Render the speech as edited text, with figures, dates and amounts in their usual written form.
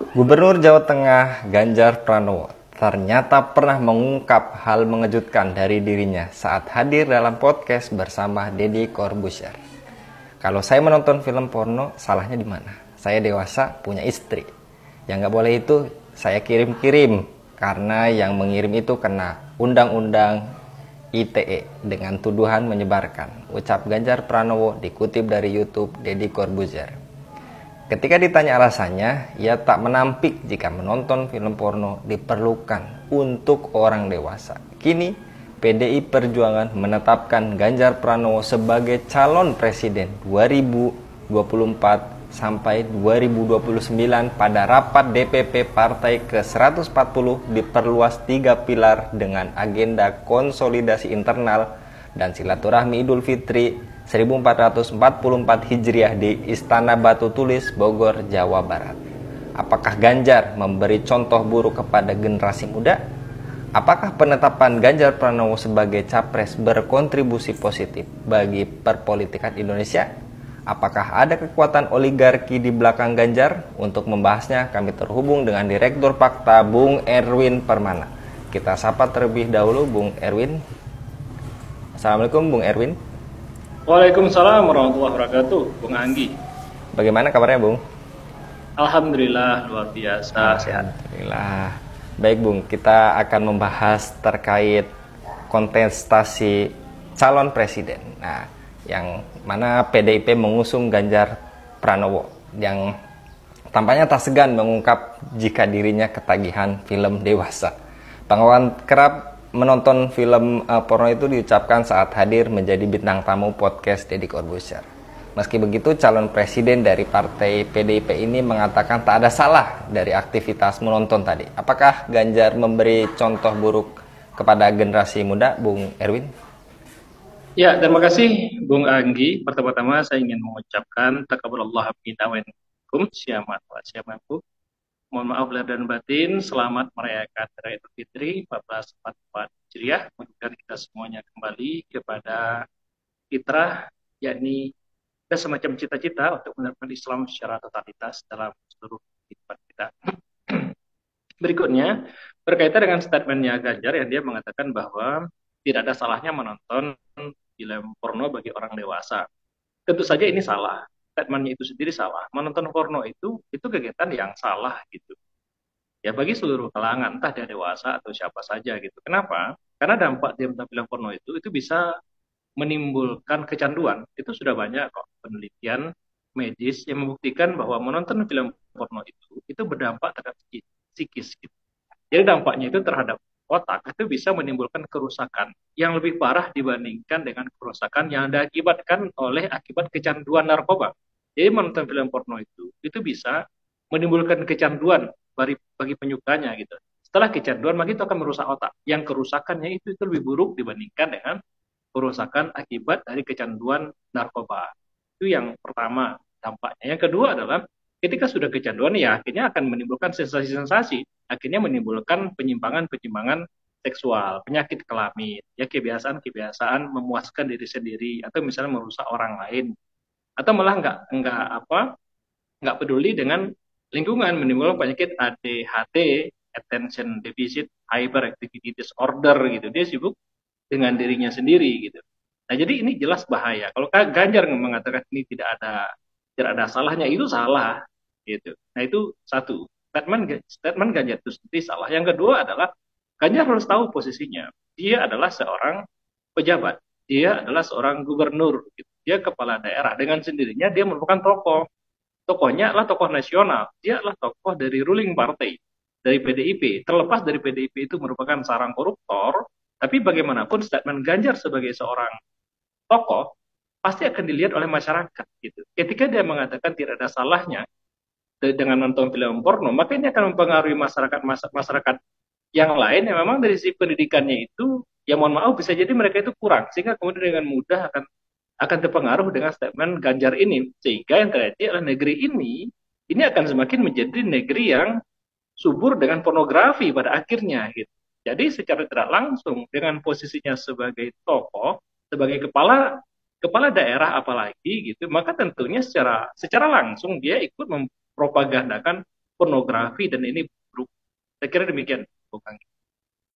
Gubernur Jawa Tengah Ganjar Pranowo ternyata pernah mengungkap hal mengejutkan dari dirinya saat hadir dalam podcast bersama Deddy Corbuzier. Kalau saya menonton film porno, salahnya di mana? Saya dewasa, punya istri. Yang nggak boleh itu saya kirim-kirim, karena yang mengirim itu kena Undang-Undang ITE dengan tuduhan menyebarkan. Ucap Ganjar Pranowo dikutip dari YouTube Deddy Corbuzier. Ketika ditanya alasannya, ia tak menampik jika menonton film porno diperlukan untuk orang dewasa. Kini, PDI Perjuangan menetapkan Ganjar Pranowo sebagai calon presiden 2024 sampai 2029 pada rapat DPP Partai ke-140 diperluas 3 pilar dengan agenda konsolidasi internal dan silaturahmi Idul Fitri 1444 Hijriah di Istana Batu Tulis, Bogor, Jawa Barat. Apakah Ganjar memberi contoh buruk kepada generasi muda? Apakah penetapan Ganjar Pranowo sebagai capres berkontribusi positif bagi perpolitikan Indonesia? Apakah ada kekuatan oligarki di belakang Ganjar? Untuk membahasnya, kami terhubung dengan Direktur Fakta Bung Erwin Permana. Kita sapa terlebih dahulu Bung Erwin. Assalamualaikum Bung Erwin. Waalaikumsalam warahmatullahi wabarakatuh, Bung Anggi. Bagaimana kabarnya, Bung? Alhamdulillah, luar biasa, sehat. Alhamdulillah. Baik, Bung. Kita akan membahas terkait kontestasi calon presiden. Nah, yang mana PDIP mengusung Ganjar Pranowo, yang tampaknya tak segan mengungkap jika dirinya ketagihan film dewasa. Pengawan kerap menonton film porno itu diucapkan saat hadir menjadi bintang tamu podcast Deddy Corbuzier. Meski begitu, calon presiden dari partai PDIP ini mengatakan tak ada salah dari aktivitas menonton tadi. Apakah Ganjar memberi contoh buruk kepada generasi muda, Bung Erwin? Ya, terima kasih Bung Anggi. Pertama-tama saya ingin mengucapkan takabbalallahu minna wa minkum, syamat wa syamaku. Mohon maaf lahir dan batin, selamat merayakan Hari Idul Fitri 1444 Hijriah. Mudah-mudahan kita semuanya kembali kepada fitrah, yakni ada semacam cita-cita untuk menerapkan Islam secara totalitas dalam seluruh kehidupan kita. Berikutnya, berkaitan dengan statementnya Ganjar yang dia mengatakan bahwa tidak ada salahnya menonton film porno bagi orang dewasa. Tentu saja ini salah. Statementnya itu sendiri salah. Menonton porno itu kegiatan yang salah gitu. Ya bagi seluruh kalangan, entah dia dewasa atau siapa saja gitu. Kenapa? Karena dampak dia menonton film porno itu bisa menimbulkan kecanduan. Itu sudah banyak kok penelitian medis yang membuktikan bahwa menonton film porno itu berdampak terhadap psikis gitu. Jadi dampaknya itu terhadap otak itu bisa menimbulkan kerusakan yang lebih parah dibandingkan dengan kerusakan yang diakibatkan oleh akibat kecanduan narkoba. Jadi menonton film porno itu bisa menimbulkan kecanduan bagi penyukanya gitu. Setelah kecanduan maka itu akan merusak otak. Yang kerusakannya itu lebih buruk dibandingkan dengan kerusakan akibat dari kecanduan narkoba. Itu yang pertama dampaknya. Yang kedua adalah ketika sudah kecanduan ya akhirnya akan menimbulkan sensasi-sensasi, akhirnya menimbulkan penyimpangan-penyimpangan seksual, penyakit kelamin, ya kebiasaan-kebiasaan memuaskan diri sendiri atau misalnya merusak orang lain, atau malah nggak peduli dengan lingkungan, menimbulkan penyakit ADHD, attention deficit hyperactivity disorder gitu. Dia sibuk dengan dirinya sendiri gitu. Nah jadi ini jelas bahaya. Kalau Ganjar mengatakan ini tidak ada salahnya, itu salah gitu. Nah itu satu statement Ganjar itu sendiri salah. Yang kedua adalah Ganjar harus tahu posisinya. Dia adalah seorang pejabat, dia adalah seorang gubernur, gitu. Dia kepala daerah. Dengan sendirinya dia merupakan tokoh. Tokohnya adalah tokoh nasional. Dia adalah tokoh dari ruling party, dari PDIP. Terlepas dari PDIP itu merupakan sarang koruptor, tapi bagaimanapun statement Ganjar sebagai seorang tokoh pasti akan dilihat oleh masyarakat gitu. Ketika dia mengatakan tidak ada salahnya dengan nonton film porno, maka ini akan mempengaruhi masyarakat yang lain yang memang dari sisi pendidikannya itu, ya mohon maaf bisa jadi mereka itu kurang, sehingga kemudian dengan mudah akan terpengaruh dengan statement Ganjar ini, sehingga yang terjadi adalah negeri ini akan semakin menjadi negeri yang subur dengan pornografi pada akhirnya gitu. Jadi secara tidak langsung dengan posisinya sebagai tokoh, sebagai kepala daerah apalagi gitu, maka tentunya secara langsung dia ikut mempropagandakan pornografi dan ini buruk. Saya kira demikian, Bung Kang.